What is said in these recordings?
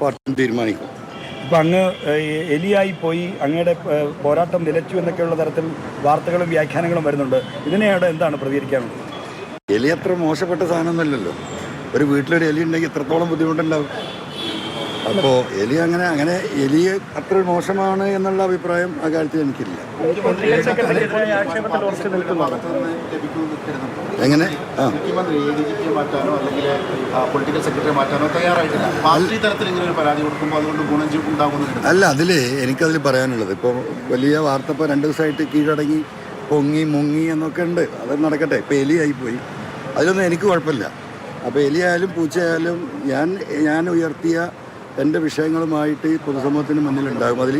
Party തീരുമാനിക്കും. ഇപ്പം അങ്ങ് എലിയായി പോയി അങ്ങയുടെ പോരാട്ടം നിലച്ചു എന്നൊക്കെയുള്ള തരത്തിൽ വാർത്തകളും വ്യാഖ്യാനങ്ങളും വരുന്നുണ്ട്. ഇതിനെയോട് എന്താണ് പ്രതികരിക്കാനുള്ളത്? എലി അത്ര മോശപ്പെട്ട സാധനമൊന്നുമല്ലല്ലോ. ഒരു വീട്ടിലൊരു എലി ഉണ്ടെങ്കിൽ എത്രത്തോളം ബുദ്ധിമുട്ടുണ്ടാവും. അപ്പോൾ എലി അങ്ങനെ എലി അത്ര മോശമാണ് എന്നുള്ള അഭിപ്രായം ആ കാര്യത്തിൽ എനിക്കില്ല. എങ്ങനെ അല്ല, എനിക്കതിൽ പറയാനുള്ളത് ഇപ്പോൾ വലിയ വാർത്ത ഇപ്പോൾ 2 ദിവസമായിട്ട് കീഴടങ്ങി പൊങ്ങി മുങ്ങി എന്നൊക്കെ ഉണ്ട്. അത് നടക്കട്ടെ. ഇപ്പോൾ എലിയായിപ്പോയി, അതിലൊന്നും എനിക്ക് കുഴപ്പമില്ല. അപ്പോൾ എലിയായാലും പൂച്ചയായാലും ഞാൻ ഉയർത്തിയ എൻ്റെ വിഷയങ്ങളുമായിട്ട് പൊതുസമൂഹത്തിന് മുന്നിലുണ്ടാകും. അതിൽ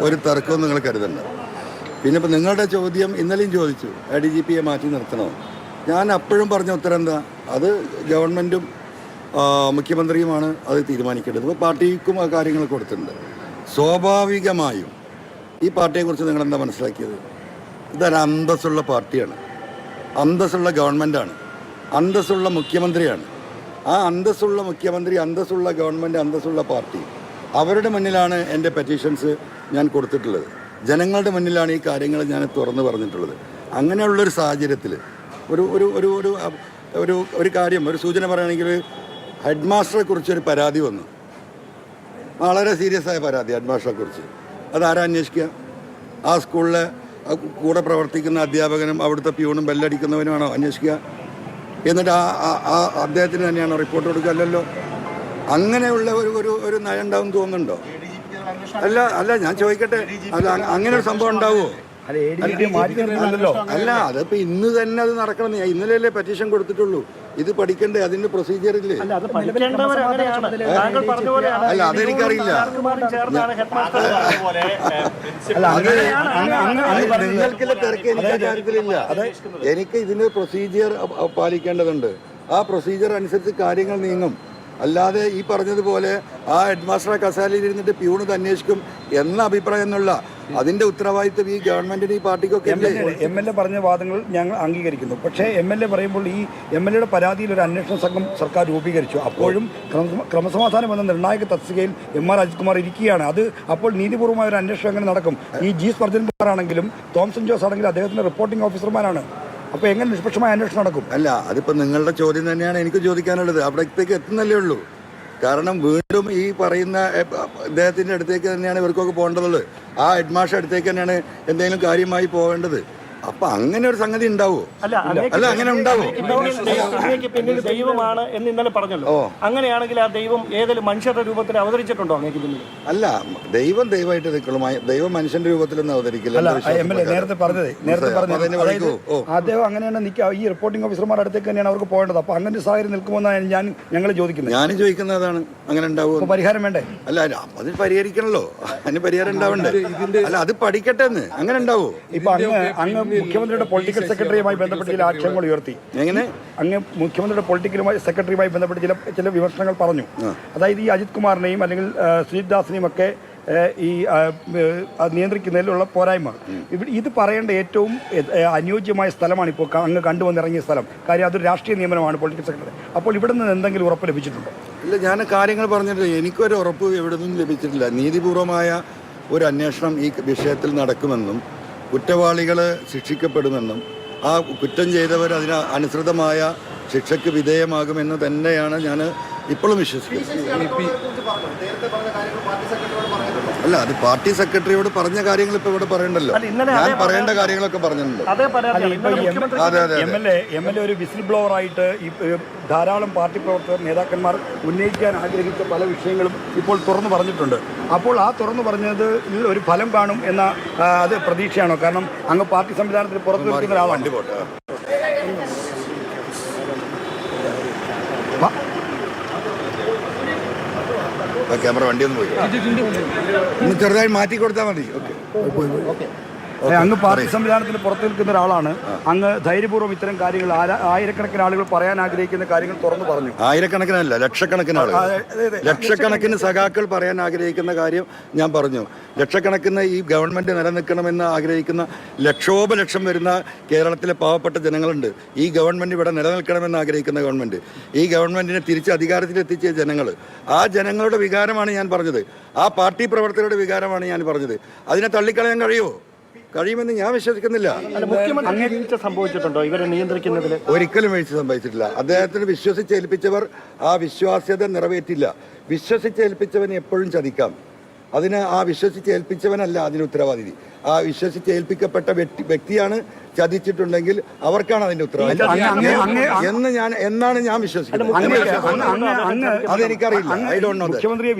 ഒരു തർക്കവും നിങ്ങൾ കരുതണ്ട. പിന്നെ ഇപ്പോൾ നിങ്ങളുടെ ചോദ്യം ഇന്നലെയും ചോദിച്ചു, ADGPയെ മാറ്റി നിർത്തണോ? ഞാൻ അപ്പോഴും പറഞ്ഞ ഉത്തരം എന്താ, അത് ഗവൺമെൻറ്റും മുഖ്യമന്ത്രിയുമാണ് അത് തീരുമാനിക്കേണ്ടത്. ഇപ്പോൾ പാർട്ടിക്കും ആ കാര്യങ്ങൾ കൊടുത്തിട്ടുണ്ട്. സ്വാഭാവികമായും ഈ പാർട്ടിയെക്കുറിച്ച് നിങ്ങളെന്താ മനസ്സിലാക്കിയത്? ഇതൊരു അന്തസ്സുള്ള പാർട്ടിയാണ്, അന്തസ്സുള്ള ഗവൺമെൻറ്റാണ്, അന്തസ്സുള്ള മുഖ്യമന്ത്രിയാണ്. ആ അന്തസ്സുള്ള മുഖ്യമന്ത്രി, അന്തസ്സുള്ള ഗവൺമെൻറ്, അന്തസ്സുള്ള പാർട്ടി, അവരുടെ മുന്നിലാണ് എൻ്റെ പെറ്റീഷൻസ് ഞാൻ കൊടുത്തിട്ടുള്ളത്. ജനങ്ങളുടെ മുന്നിലാണ് ഈ കാര്യങ്ങൾ ഞാൻ തുറന്നു പറഞ്ഞിട്ടുള്ളത്. അങ്ങനെയുള്ളൊരു സാഹചര്യത്തിൽ ഒരു കാര്യം, ഒരു സൂചന പറയുകയാണെങ്കിൽ, ഹെഡ് മാസ്റ്ററെ കുറിച്ചൊരു പരാതി വന്നു. വളരെ സീരിയസ് ആയ പരാതി ഹെഡ് മാസ്റ്ററെ കുറിച്ച്. അതാരാ അന്വേഷിക്കുക? ആ സ്കൂളിലെ കൂടെ പ്രവർത്തിക്കുന്ന അധ്യാപകനും അവിടുത്തെ പ്യൂണും ബെല്ലടിക്കുന്നവനുമാണോ അന്വേഷിക്കുക? എന്നിട്ട് ആ അദ്ദേഹത്തിന് തന്നെയാണോ റിപ്പോർട്ട് കൊടുക്കുക? അല്ലല്ലോ. അങ്ങനെയുള്ള ഒരു നയം ഉണ്ടാവും തോന്നുന്നുണ്ടോ? അല്ല ഞാൻ ചോദിക്കട്ടെ, അല്ല അങ്ങനെ ഒരു സംഭവം ഉണ്ടാവുമോ? അല്ല, അതിപ്പോൾ ഇന്ന് തന്നെ അത് നടക്കണം. ഇന്നലെയല്ലേ പെറ്റീഷൻ കൊടുത്തിട്ടുള്ളൂ. ഇത് പഠിക്കണ്ടേ? അതിന്റെ പ്രൊസീജിയർ ഇല്ലേ? അല്ല, അതെനിക്കറിയില്ല. നിങ്ങൾക്കുള്ള തിരക്ക് എനിക്ക് കാര്യത്തിലില്ല. എനിക്ക് ഇതിന് പ്രൊസീജിയർ പാലിക്കേണ്ടതുണ്ട്. ആ പ്രൊസീജിയർ അനുസരിച്ച് കാര്യങ്ങൾ നീങ്ങും. അല്ലാതെ ഈ പറഞ്ഞതുപോലെ ആ ഹെഡ് മാസ്റ്ററെ കസാലയിൽ ഇരുന്നിട്ട് പ്യൂണിത് അന്വേഷിക്കും എന്ന അഭിപ്രായം എന്നുള്ള അതിന്റെ ഉത്തരവാദിത്വം ഈ ഗവൺമെന്റിന്, ഈ പാർട്ടിക്കൊക്കെ. MLA പറഞ്ഞ വാദങ്ങൾ ഞങ്ങൾ അംഗീകരിക്കുന്നു. പക്ഷേ MLA പറയുമ്പോൾ ഈ MLAയുടെ പരാതിയിൽ ഒരു അന്വേഷണ സംഘം സർക്കാർ രൂപീകരിച്ചു. അപ്പോഴും ക്രമസമാധാനം എന്ന നിർണായക തസ്തികയിൽ MR അജിത് കുമാർ ഇരിക്കുകയാണ്. അത് അപ്പോൾ നീതിപൂർവമായ ഒരു അന്വേഷണം എങ്ങനെ നടക്കും? ഈ G. സ്പർജൻകുമാറാണെങ്കിലും തോംസൺ ജോസ് ആണെങ്കിലും അദ്ദേഹത്തിന്റെ റിപ്പോർട്ടിംഗ് ഓഫീസർമാരാണ്. അപ്പോൾ എങ്ങനെ നിഷ്പക്ഷമായ അന്വേഷണം നടക്കും? അല്ല, അതിപ്പോൾ നിങ്ങളുടെ ചോദ്യം തന്നെയാണ് എനിക്ക് ചോദിക്കാനുള്ളത്. അവിടത്തേക്ക് എത്തുന്നല്ലേ ഉള്ളൂ. കാരണം വീണ്ടും ഈ പറയുന്ന ഇദ്ദേഹത്തിൻ്റെ അടുത്തേക്ക് തന്നെയാണ് ഇവർക്കൊക്കെ പോകേണ്ടതുള്ളത്. ആ ഹെഡ് മാസ്റ്റർ അടുത്തേക്ക് തന്നെയാണ് എന്തെങ്കിലും കാര്യമായി പോകേണ്ടത്. അപ്പൊ അങ്ങനെ ഒരു സംഗതി ഉണ്ടാവോ? അല്ല, അങ്ങനെ ഉണ്ടാവോ? പിന്നിൽ ദൈവമാണ് എന്ന് ഇന്നലെ പറഞ്ഞല്ലോ. അങ്ങനെയാണെങ്കിൽ ആ ദൈവം ഏതെങ്കിലും മനുഷ്യരുടെ രൂപത്തിൽ അവതരിച്ചിട്ടുണ്ടോ അങ്ങേക്ക് പിന്നിൽ? അല്ല, ദൈവമായിട്ട് നിൽക്കുള്ളൂ. ദൈവം മനുഷ്യന്റെ രൂപത്തിലൊന്നും അവതരിക്കില്ല. നേരത്തെ പറഞ്ഞത് അദ്ദേഹം അങ്ങനെയാണ് ഈ റിപ്പോർട്ടിംഗ് ഓഫീസർമാരുടെ അടുത്തേക്ക് തന്നെയാണ് അവർക്ക് പോകേണ്ടത്. അപ്പൊ അങ്ങനെ ഒരു സാഹചര്യം നിൽക്കുമെന്നാണ് ഞങ്ങൾ ചോദിക്കുന്നത്. ഞാൻ ചോദിക്കുന്നത് അതാണ്. അങ്ങനെ ഉണ്ടാവും. പരിഹാരം വേണ്ടേ? അല്ല, അതിന് പരിഹരിക്കണല്ലോ. അതിന് പരിഹാരം ഉണ്ടാവണ്ടേ? അല്ല, അത് പഠിക്കട്ടെ എന്ന്. അങ്ങനെ ഉണ്ടാവോ? ഇപ്പൊ അങ്ങ് മുഖ്യമന്ത്രിയുടെ പൊളിറ്റിക്കൽ സെക്രട്ടറിയുമായി ബന്ധപ്പെട്ട് ചില ആക്ഷേപങ്ങൾ ഉയർത്തി. എങ്ങനെ? അങ്ങ് മുഖ്യമന്ത്രിയുടെ പൊളിറ്റിക്കൽ സെക്രട്ടറിയുമായി ബന്ധപ്പെട്ട് ചില വിമർശനങ്ങൾ പറഞ്ഞു. അതായത് ഈ അജിത് കുമാറിനെയും അല്ലെങ്കിൽ സുജിത് ദാസിനെയും ഒക്കെ ഈ നിയന്ത്രിക്കുന്നതിലുള്ള പോരായ്മ. ഇത് പറയേണ്ട ഏറ്റവും അനുയോജ്യമായ സ്ഥലമാണ് ഇപ്പോൾ അങ്ങ് കണ്ടുവന്നിറങ്ങിയ സ്ഥലം. കാര്യം അതൊരു രാഷ്ട്രീയ നിയമനമാണ് പൊളിറ്റിക്കൽ സെക്രട്ടറി. അപ്പോൾ ഇവിടെ നിന്ന് എന്തെങ്കിലും ഉറപ്പ് ലഭിച്ചിട്ടുണ്ടോ? ഇല്ല, ഞാൻ കാര്യങ്ങൾ പറഞ്ഞിട്ടില്ല. എനിക്കൊരു ഉറപ്പ് എവിടെ നിന്നും ലഭിച്ചിട്ടില്ല. നീതിപൂർവമായ ഒരു അന്വേഷണം ഈ വിഷയത്തിൽ നടക്കുമെന്നും കുറ്റവാളികൾ ശിക്ഷിക്കപ്പെടുമെന്നും ആ കുറ്റം ചെയ്തവർ അതിന് അനുസൃതമായ ശിക്ഷയ്ക്ക് വിധേയമാകുമെന്ന് തന്നെയാണ് ഞാൻ ഇപ്പോഴും വിശ്വസിക്കുന്നത്. അല്ല, അത് പാർട്ടി സെക്രട്ടറിയോട് പറഞ്ഞ കാര്യങ്ങൾ ഇപ്പൊ ഇവിടെ പറയണ്ടല്ലോ. ഞാൻ പറയേണ്ട കാര്യങ്ങളൊക്കെ പറഞ്ഞിട്ടുണ്ട്. MLA ഒരു വിസിൽ ബ്ലോവർ ആയിട്ട് ധാരാളം പാർട്ടി പ്രവർത്തകർ, നേതാക്കന്മാർ ഉന്നയിക്കാൻ ആഗ്രഹിച്ച പല വിഷയങ്ങളും ഇപ്പോൾ തുറന്നു പറഞ്ഞിട്ടുണ്ട്. അപ്പോൾ ആ തുറന്നു പറഞ്ഞത് ഒരു ഫലം കാണും എന്ന അത് പ്രതീക്ഷയാണോ? കാരണം അങ്ങ് പാർട്ടി സംവിധാനത്തിൽ പുറത്തു നിൽക്കുന്ന ഒരാളാണ്. ക്യാമറ വണ്ടി ഒന്ന് പോയി, ചെറുതായി മാറ്റി കൊടുത്താൽ മതി. ഓക്കെ. അങ്ങ് പാർട്ടി സംവിധാനത്തിന് പുറത്തു നിൽക്കുന്ന ഒരാളാണ്. അങ്ങ് ധൈര്യപൂർവ്വം ഇത്തരം കാര്യങ്ങൾ ആയിരക്കണക്കിന് ആളുകൾ പറയാൻ ആഗ്രഹിക്കുന്ന കാര്യങ്ങൾ തുറന്നു പറഞ്ഞു. ആയിരക്കണക്കിനല്ല, ലക്ഷക്കണക്കിന് ആളുകൾ, ലക്ഷക്കണക്കിന് സഖാക്കൾ പറയാൻ ആഗ്രഹിക്കുന്ന കാര്യം ഞാൻ പറഞ്ഞു. ലക്ഷക്കണക്കിന് ഈ ഗവൺമെന്റ് നിലനിൽക്കണമെന്ന് ആഗ്രഹിക്കുന്ന ലക്ഷോപലക്ഷം വരുന്ന കേരളത്തിലെ പാവപ്പെട്ട ജനങ്ങളുണ്ട്. ഈ ഗവൺമെന്റ് ഇവിടെ നിലനിൽക്കണമെന്ന് ആഗ്രഹിക്കുന്ന ഗവൺമെന്റ്, ഈ ഗവൺമെന്റിനെ തിരിച്ച് അധികാരത്തിലെത്തിച്ച ജനങ്ങൾ, ആ ജനങ്ങളുടെ വികാരമാണ് ഞാൻ പറഞ്ഞത്. ആ പാർട്ടി പ്രവർത്തകരുടെ വികാരമാണ് ഞാൻ പറഞ്ഞത്. അതിനെ തള്ളിക്കളയാൻ കഴിയുമെന്ന് ഞാൻ വിശ്വസിക്കുന്നില്ല. മുഖ്യമന്ത്രി വീഴ്ച സംഭവിച്ചിട്ടുണ്ടോ ഇവരെ നിയന്ത്രിക്കുന്നതിൽ? ഒരിക്കലും വീഴ്ച സംഭവിച്ചിട്ടില്ല. അദ്ദേഹത്തിന് വിശ്വസിച്ചേൽപ്പിച്ചവർ ആ വിശ്വാസ്യത നിറവേറ്റില്ല. വിശ്വസിച്ചേൽപ്പിച്ചവനെ എപ്പോഴും ചതിക്കാം. അതിന് ആ വിശ്വസിച്ചേൽപ്പിച്ചവനല്ല അതിന് ഉത്തരവാദി. ആ വിശ്വസിച്ചേൽപ്പിക്കപ്പെട്ട വ്യക്തിയാണ് ചതിച്ചിട്ടുണ്ടെങ്കിൽ അവർക്കാണ് അതിന്റെ ഉത്തരവാദിത്വം എന്നാണ് ഞാൻ വിശ്വസിക്കുന്നത്. അതെനിക്കറിയില്ല. I don't know. മുഖ്യമന്ത്രിയെ